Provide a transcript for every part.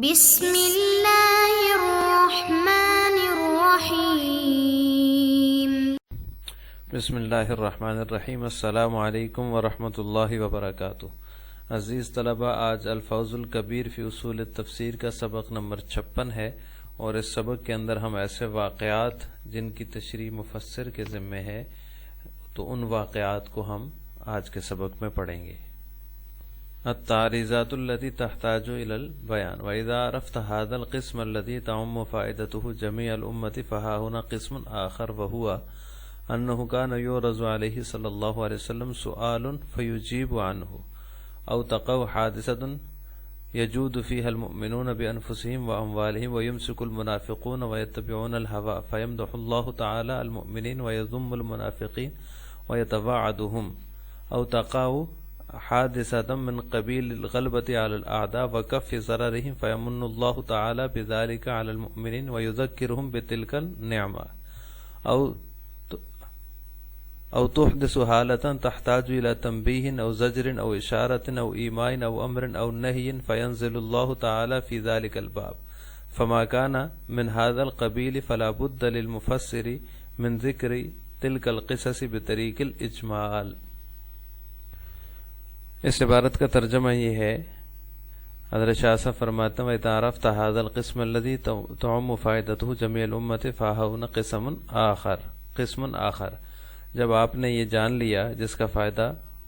بسم اللہ الرحمن الرحیم۔ بسم اللہ الرحمن الرحیم۔ السلام علیکم ورحمۃ اللہ وبرکاتہ۔ عزیز طلبہ، آج الفوز الکبیر فی اصول التفسیر کا سبق نمبر 56 ہے، اور اس سبق کے اندر ہم ایسے واقعات جن کی تشریح مفسر کے ذمہ ہے، تو ان واقعات کو ہم آج کے سبق میں پڑھیں گے۔ التعریضات التي تحتاج إلى البيان، وإذا عرفت هذا القسم الذي تعم فائدته جميع الأمة فها هنا قسم آخر، وهو أنه كان يعرض عليه صلى الله عليه وسلم سؤال فيجيب عنه، أو تقع حادثة يجود فيها المؤمنون بأنفسهم وأموالهم ويمسك المنافقون ويتبعون الهوى، فيمدح الله تعالى المؤمنين ويذم المنافقين ويتوعدهم، أو تقع حادثة من قبيل الغلبة على الأعداء وكف ضررهم، فيمن الله تعالى بذلك على المؤمنين ويذكرهم بتلك النعمة، أو تحدث حالة تحتاج إلى تنبيه أو زجر أو إشارة أو إيماء أو أمر أو نهي، فينزل الله تعالى في ذلك الباب، فما كان من هذا القبيل فلا بد للمفسر من ذكر تلك القصص بطريق الإجمال۔ اس عبارت کا ترجمہ یہ ہے، حضرت شاہ صاحب فرماتے ہیں وَإِذَا عَرَفْتَ هَذَا الْقِسْمَ الَّذِي تَعُمُّ فَائِدَتُهُ جَمِيعَ الْأُمَّةِ فَهَا قِسْمٌ آخر، جب آپ نے یہ جان لیا جس کا فائدہ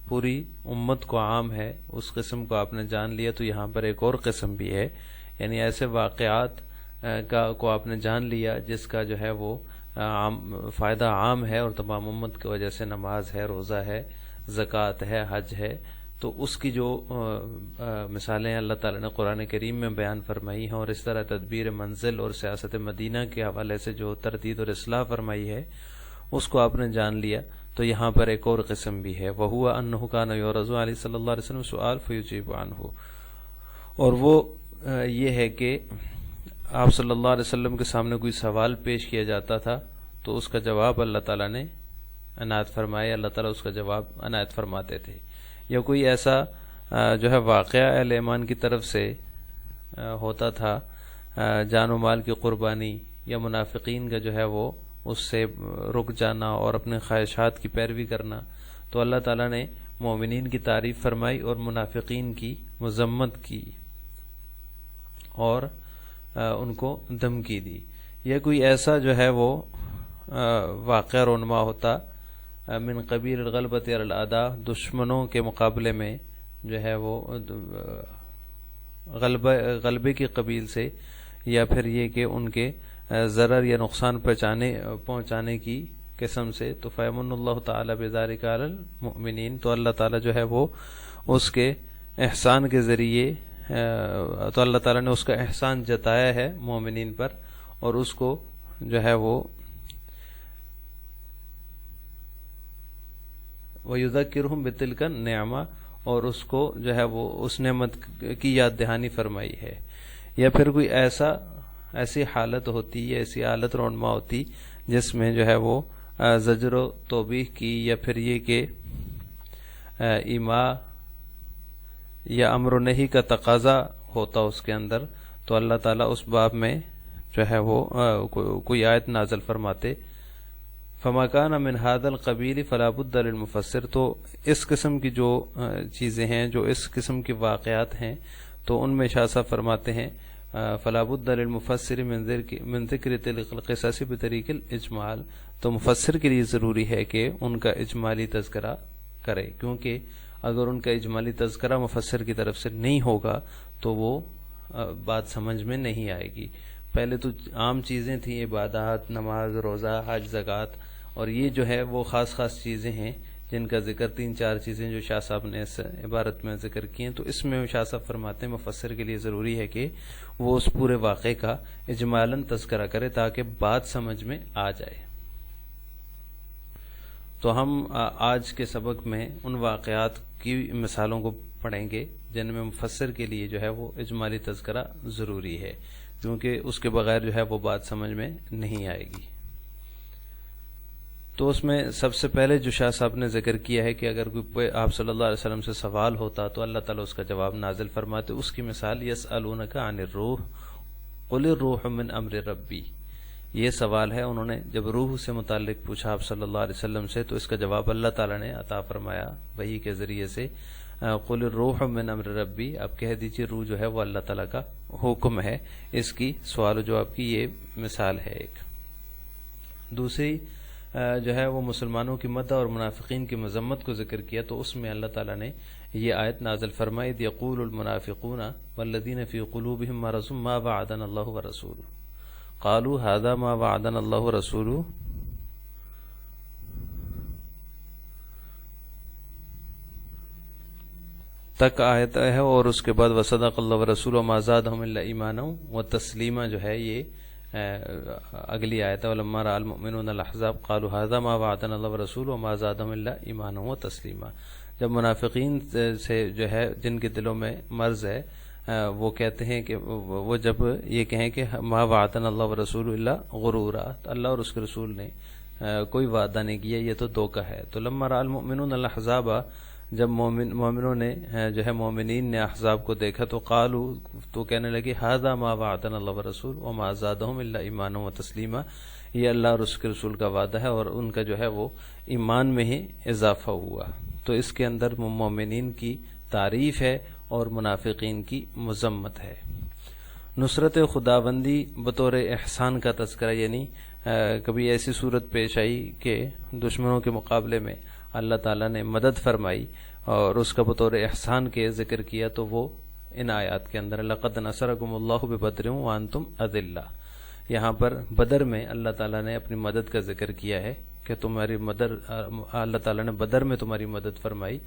پوری امت کو عام ہے، اس قسم کو آپ نے جان لیا، تو یہاں پر ایک اور قسم بھی ہے، یعنی ایسے واقعات کو آپ نے جان لیا جس کا جو ہے وہ فائدہ عام ہے اور تمام امت کی وجہ سے، نماز ہے، روزہ ہے، زکوٰۃ ہے، حج ہے، تو اس کی جو مثالیں اللہ تعالیٰ نے قرآن کریم میں بیان فرمائی ہیں، اور اس طرح تدبیر منزل اور سیاست مدینہ کے حوالے سے جو تردید اور اصلاح فرمائی ہے، اس کو آپ نے جان لیا، تو یہاں پر ایک اور قسم بھی ہے، وَهُوَ أَنَّهُ كَانَ يُعْرَضُ عَلَيْهِ صلی اللہ علیہ وسلم سؤال فَيُجِيبُ عَنْهُ، اور وہ یہ ہے کہ آپ صلی اللہ علیہ وسلم کے سامنے کوئی سوال پیش کیا جاتا تھا، تو اس کا جواب اللہ تعالیٰ نے عنایت فرمائے، اللہ تعالیٰ اس کا جواب عنایت فرماتے تھے، یا کوئی ایسا جو ہے واقعہ اہل ایمان کی طرف سے ہوتا تھا، جان و مال کی قربانی یا منافقین کا جو ہے وہ اس سے رک جانا اور اپنے خواہشات کی پیروی کرنا، تو اللہ تعالیٰ نے مومنین کی تعریف فرمائی اور منافقین کی مذمت کی اور ان کو دھمکی دی، یا کوئی ایسا جو ہے وہ واقعہ رونما ہوتا من قبیل الغلبۃ علی الاعداء، دشمنوں کے مقابلے میں جو ہے وہ غلبے کے قبیل سے، یا پھر یہ کہ ان کے ضرر یا نقصان پہنچانے کی قسم سے، تو فیمن اللہ تعالیٰ بذالک علی المؤمنین، تو اللہ تعالیٰ جو ہے وہ اس کے احسان کے ذریعے، تو اللہ تعالیٰ نے اس کا احسان جتایا ہے مومنین پر، اور اس کو جو ہے وہ وَيُذَكِّرُهُمْ بِتِلْكَ النِّعْمَةِ، اور اس کو جو ہے وہ اس نعمت کی یاد دہانی فرمائی ہے، یا پھر کوئی ایسی حالت ہوتی ہے، ایسی حالت رونما ہوتی جس میں جو ہے وہ زجر و توبیخ کی، یا پھر یہ کہ ایما یا امر و نہی کا تقاضا ہوتا اس کے اندر، تو اللہ تعالیٰ اس باب میں جو ہے وہ کوئی آیت نازل فرماتے، فما کان من هذا القبیل فلا بد للمفسر، تو اس قسم کی جو چیزیں ہیں، جو اس قسم کے واقعات ہیں، تو ان میں شاہ صاحب فرماتے ہیں فلا بد للمفسر من ذکر تلک القصص بطریق الاجمال، تو مفسر کے لیے ضروری ہے کہ ان کا اجمالی تذکرہ کرے، کیونکہ اگر ان کا اجمالی تذکرہ مفسر کی طرف سے نہیں ہوگا تو وہ بات سمجھ میں نہیں آئے گی۔ پہلے تو عام چیزیں تھیں، عبادات، نماز، روزہ، حج، زکوٰۃ، اور یہ جو ہے وہ خاص چیزیں ہیں جن کا ذکر 3-4 چیزیں جو شاہ صاحب نے اس عبارت میں ذکر کی ہیں، تو اس میں شاہ صاحب فرماتے ہیں مفسر کے لیے ضروری ہے کہ وہ اس پورے واقعے کا اجمالاً تذکرہ کرے تاکہ بات سمجھ میں آ جائے۔ تو ہم آج کے سبق میں ان واقعات کی مثالوں کو پڑھیں گے جن میں مفسر کے لیے جو ہے وہ اجمالی تذکرہ ضروری ہے، کیونکہ اس کے بغیر جو ہے وہ بات سمجھ میں نہیں آئے گی۔ تو اس میں سب سے پہلے جو شاہ صاحب نے ذکر کیا ہے کہ اگر کوئی آپ صلی اللہ علیہ وسلم سے سوال ہوتا تو اللہ تعالیٰ اس کا جواب نازل فرماتے. اس کی مثال یسألونک عن الروح قل الروح من امر ربی. یہ سوال ہے، انہوں نے جب روح سے متعلق پوچھا آپ صلی اللہ علیہ وسلم سے تو اس کا جواب اللہ تعالیٰ نے عطا فرمایا وحی کے ذریعے سے، قل الروح من امر ربی، آپ کہہ دیجئے روح جو ہے وہ اللہ تعالیٰ کا حکم ہے. اس کی سوال و جواب کی یہ مثال ہے ایک. دوسری جو ہے وہ مسلمانوں کی مدح اور منافقین کی مذمت کو ذکر کیا، تو اس میں اللہ تعالیٰ نے یہ آیت نازل فرمائی اذ یقول المنافقون والذین فی قلوبہم مرض ما وعدنا اللہ ورسولہ قالوا هذا ما وعدنا اللہ ورسولہ تک آیت ہے، اور اس کے بعد وصدق اللہ ورسولہ ما زادہم الا ایمانا وتسلیما جو ہے یہ اگلی آیت ہے. ولما رأى المؤمنون الاحزاب قالوا هذا ما وعدنا الله ورسوله وما زادهم الا ایمانا وتسلیما. جب منافقین سے جو ہے جن کے دلوں میں مرض ہے وہ کہتے ہیں کہ وہ جب یہ کہیں کہ ما وعدنا اللہ ورسولہ الا غرورا، اللہ اور اس کے رسول نے کوئی وعدہ نہیں کیا، یہ تو دھوکہ ہے. تو لما رأى المؤمنون الاحزاب، جب مومنوں نے جو ہے مومنین نے احزاب کو دیکھا تو قالو، تو کہنے لگے ھذا ما وعدنا اللہ ورسول وما زادہم الا ایمانا وتسلیما، یہ اللہ اور اس کے رسول کا وعدہ ہے اور ان کا جو ہے وہ ایمان میں ہی اضافہ ہوا. تو اس کے اندر مومنین کی تعریف ہے اور منافقین کی مذمت ہے. نصرت خداوندی بطور احسان کا تذکرہ، یعنی کبھی ایسی صورت پیش آئی کہ دشمنوں کے مقابلے میں اللہ تعالیٰ نے مدد فرمائی اور اس کا بطور احسان کے ذکر کیا، تو وہ ان آیات کے اندر لقد نصرکم اللہ ببدر وانتم اذلہ. یہاں پر بدر میں اللہ تعالیٰ نے اپنی مدد کا ذکر کیا ہے کہ تمہاری مدد، اللہ تعالیٰ نے بدر میں تمہاری مدد فرمائی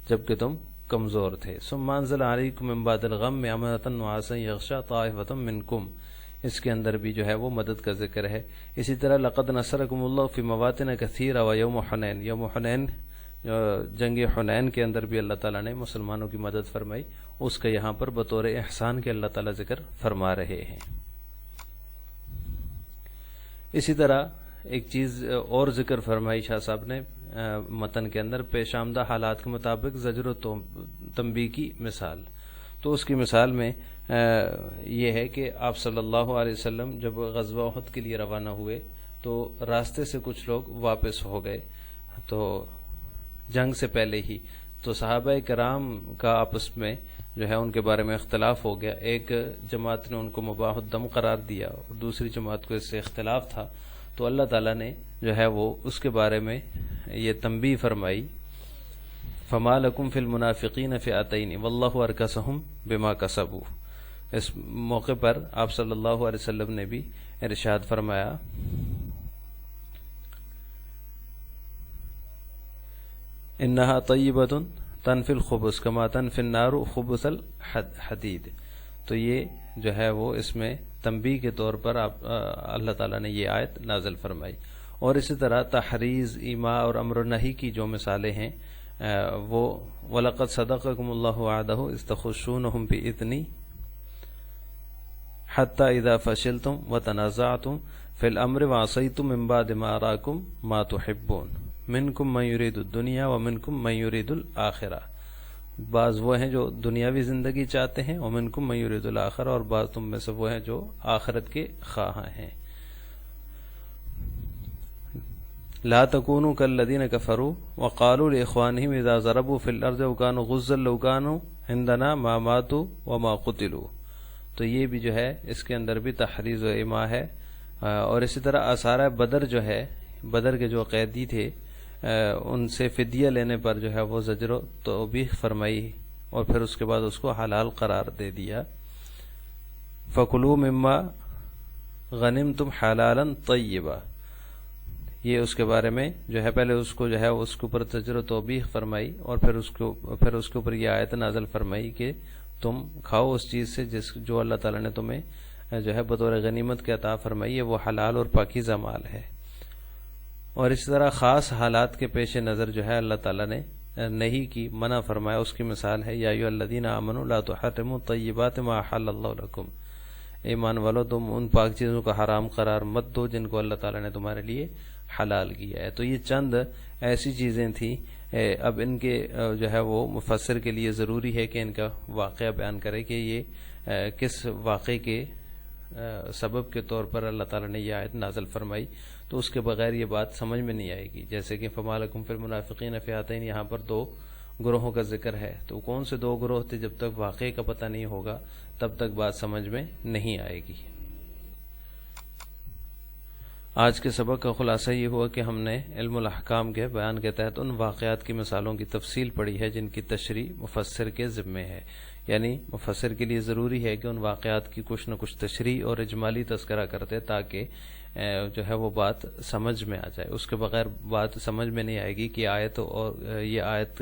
جبکہ تم کمزور تھے. ثم انزل علیکم من بعد الغم امنۃ نعاسا یغشی طائفۃ منکم، اس کے اندر بھی جو ہے وہ مدد کا ذکر ہے. اسی طرح لقد نصرکم اللہ فی مواطن کثیرہ ویوم حنین، یوم حنین جنگ حنین کے اندر بھی اللہ تعالیٰ نے مسلمانوں کی مدد فرمائی، اس کا یہاں پر بطور احسان کے اللہ تعالیٰ ذکر فرما رہے ہیں. اسی طرح ایک چیز اور ذکر فرمائی شاہ صاحب نے متن کے اندر، پیش آمدہ حالات کے مطابق زجر و تنبیہ کی مثال. تو اس کی مثال میں یہ ہے کہ آپ صلی اللہ علیہ وسلم جب غزوہ احد کے لیے روانہ ہوئے تو راستے سے کچھ لوگ واپس ہو گئے، تو جنگ سے پہلے ہی تو صحابہ کرام کا آپس میں جو ہے ان کے بارے میں اختلاف ہو گیا. ایک جماعت نے ان کو مباح الدم قرار دیا اور دوسری جماعت کو اس سے اختلاف تھا، تو اللہ تعالیٰ نے جو ہے وہ اس کے بارے میں یہ تنبیہ فرمائی فما لکم فی المنافقین فئتین واللہ ارکسہم بما کسبوا. اس موقع پر آپ صلی اللہ علیہ وسلم نے بھی ارشاد فرمایا انہا طیبۃ تنفی الخبث کما تنفی النار خبث الحدید. تو یہ جو ہے وہ اس میں تنبیہ کے طور پر اللہ تعالیٰ نے یہ آیت نازل فرمائی. اور اسی طرح تحریض، ایماء اور امر و نہی کی جو مثالیں ہیں وہ وَلَقَدْ صَدَقَكُمُ اللَّهُ وَعْدَهُ إِذْ تَخُشُّونَهُمْ بِإِذْنِهِ حَتَّى إِذَا فَشِلْتُمْ وَتَنَازَعْتُمْ فِي الْأَمْرِ وَعَصَيْتُمْ مِنْ بَعْدِ مَا أَرَاكُمْ مَا تُحِبُّونَ مِنْكُمْ مَنْ يُرِيدُ الدُّنْيَا وَمِنْكُمْ مَنْ يُرِيدُ الْآخِرَةَ. بعض وہ ہیں جو دنیاوی زندگی چاہتے ہیں، وَمِنْكُمْ مَنْ يُرِيدُ الْآخِرَةَ، اور بعض تم میں سے وہ ہیں جو آخرت کے خواہاں ہیں. لا تكونوا كالذين كفروا وقالوا لإخوانهم إذا ضربوا في الأرض وكانوا غزا لو كانوا عندنا ما ماتوا وما قتلوا. تو یہ بھی جو ہے اس کے اندر بھی تحریض و ایماء ہے. اور اسی طرح آثار بدر جو ہے، بدر کے جو قیدی تھے ان سے فدیہ لینے پر جو ہے وہ زجر و توبیخ فرمائی اور پھر اس کے بعد اس کو حلال قرار دے دیا. فَكُلُوا مِمَّا غَنِمْتُمْ حَلَالًا طَيِّبًا. یہ اس کے بارے میں جو ہے پہلے اس کو جو ہے اس کے اوپر زجر و توبیخ فرمائی اور پھر اس کے اوپر یہ آیت نازل فرمائی کہ تم کھاؤ اس چیز سے جو اللہ تعالیٰ نے تمہیں جو ہے بطور غنیمت کے عطا فرمائی ہے، وہ حلال اور پاکیزہ مال ہے. اور اس طرح خاص حالات کے پیش نظر جو ہے اللہ تعالیٰ نے نہیں کی، منع فرمایا. اس کی مثال ہے یا ایھا الذین آمنوا لا تحرموا طیبات ما احل اللہ لکم. ایمان والو تم ان پاک چیزوں کو حرام قرار مت دو جن کو اللہ تعالیٰ نے تمہارے لیے حلال کیا ہے. تو یہ چند ایسی چیزیں تھیں. اب ان کے جو ہے وہ مفسر کے لیے ضروری ہے کہ ان کا واقعہ بیان کرے کہ یہ کس واقعے کے سبب کے طور پر اللہ تعالیٰ نے یہ آیت نازل فرمائی. تو اس کے بغیر یہ بات سمجھ میں نہیں آئے گی. جیسے کہ فما لکم فی المنافقین فئتین، یہاں پر 2 گروہوں کا ذکر ہے. تو کون سے 2 گروہ تھے، جب تک واقعے کا پتہ نہیں ہوگا تب تک بات سمجھ میں نہیں آئے گی. آج کے سبق کا خلاصہ یہ ہوا کہ ہم نے علم الاحکام کے بیان کے تحت ان واقعات کی مثالوں کی تفصیل پڑھی ہے جن کی تشریح مفسر کے ذمے ہے. یعنی مفسر کے لیے ضروری ہے کہ ان واقعات کی کچھ نہ کچھ تشریح اور اجمالی تذکرہ کرتے تاکہ جو ہے وہ بات سمجھ میں آ جائے. اس کے بغیر بات سمجھ میں نہیں آئے گی کہ یہ آیت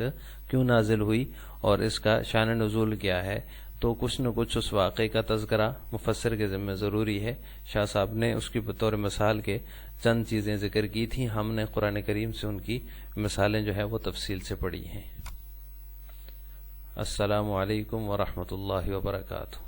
کیوں نازل ہوئی اور اس کا شان نزول کیا ہے. تو کچھ نہ کچھ اس واقعے کا تذکرہ مفسر کے ذمہ ضروری ہے. شاہ صاحب نے اس کی بطور مثال کے چند چیزیں ذکر کی تھیں. ہم نے قرآن کریم سے ان کی مثالیں جو ہے وہ تفصیل سے پڑھی ہیں. السلام علیکم ورحمۃ اللہ وبرکاتہ.